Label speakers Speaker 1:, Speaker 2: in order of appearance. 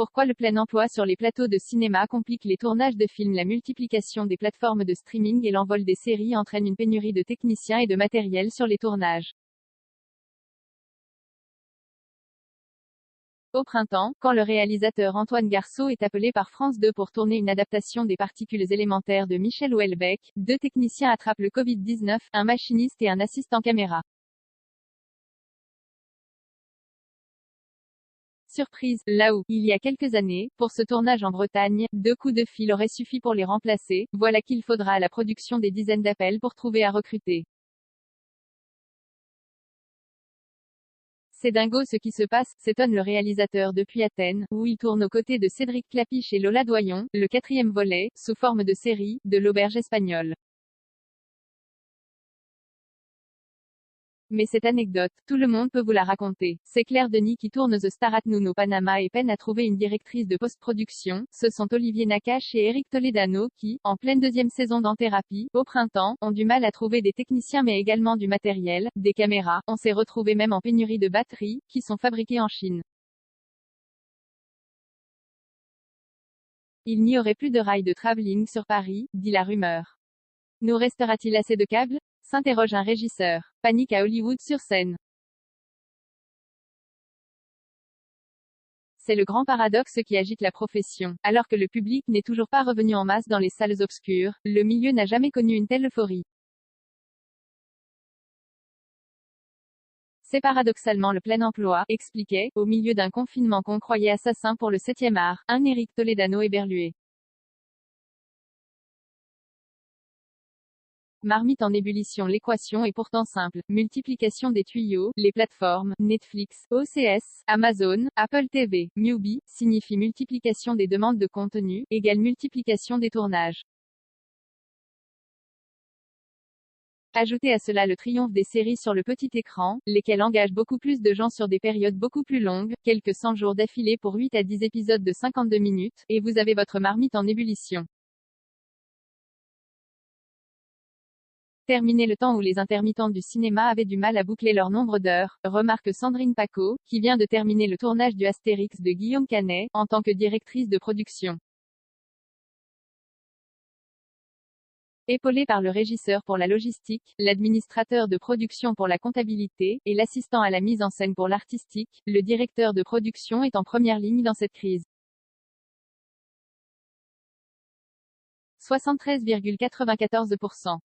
Speaker 1: Pourquoi le plein emploi sur les plateaux de cinéma complique les tournages de films? La multiplication des plateformes de streaming et l'envol des séries entraînent une pénurie de techniciens et de matériel sur les tournages. Au printemps, quand le réalisateur Antoine Garceau est appelé par France 2 pour tourner une adaptation des particules élémentaires de Michel Houellebecq, 2 techniciens attrapent le Covid-19, un machiniste et un assistant caméra. Surprise, là où, il y a quelques années, pour ce tournage en Bretagne, 2 coups de fil auraient suffi pour les remplacer, voilà qu'il faudra à la production des dizaines d'appels pour trouver à recruter. C'est dingo ce qui se passe, s'étonne le réalisateur depuis Athènes, où il tourne aux côtés de Cédric Clapiche et Lola Doyon, le 4e volet, sous forme de série, de l'Auberge espagnole. Mais cette anecdote, tout le monde peut vous la raconter. C'est Claire Denis qui tourne The Star at Nuno Panama et peine à trouver une directrice de post-production. Ce sont Olivier Nakache et Eric Toledano qui, en pleine 2e saison d'En Thérapie, au printemps, ont du mal à trouver des techniciens mais également du matériel, des caméras. On s'est retrouvé même en pénurie de batteries, qui sont fabriquées en Chine. Il n'y aurait plus de rails de travelling sur Paris, dit la rumeur. Nous restera-t-il assez de câbles? S'interroge un régisseur. Panique à Hollywood sur scène. C'est le grand paradoxe qui agite la profession. Alors que le public n'est toujours pas revenu en masse dans les salles obscures, le milieu n'a jamais connu une telle euphorie. C'est paradoxalement le plein emploi, expliquait, au milieu d'un confinement qu'on croyait assassin pour le 7e art, un Éric Toledano éberlué. Marmite en ébullition. L'équation est pourtant simple. Multiplication des tuyaux, les plateformes, Netflix, OCS, Amazon, Apple TV, Mubi, signifie multiplication des demandes de contenu, égale multiplication des tournages. Ajoutez à cela le triomphe des séries sur le petit écran, lesquelles engagent beaucoup plus de gens sur des périodes beaucoup plus longues, quelques 100 jours d'affilée pour 8 à 10 épisodes de 52 minutes, et vous avez votre marmite en ébullition. Terminé le temps où les intermittents du cinéma avaient du mal à boucler leur nombre d'heures, remarque Sandrine Paco, qui vient de terminer le tournage du Astérix de Guillaume Canet, en tant que directrice de production. Épaulée par le régisseur pour la logistique, l'administrateur de production pour la comptabilité, et l'assistant à la mise en scène pour l'artistique, le directeur de production est en première ligne dans cette crise. 73,94%.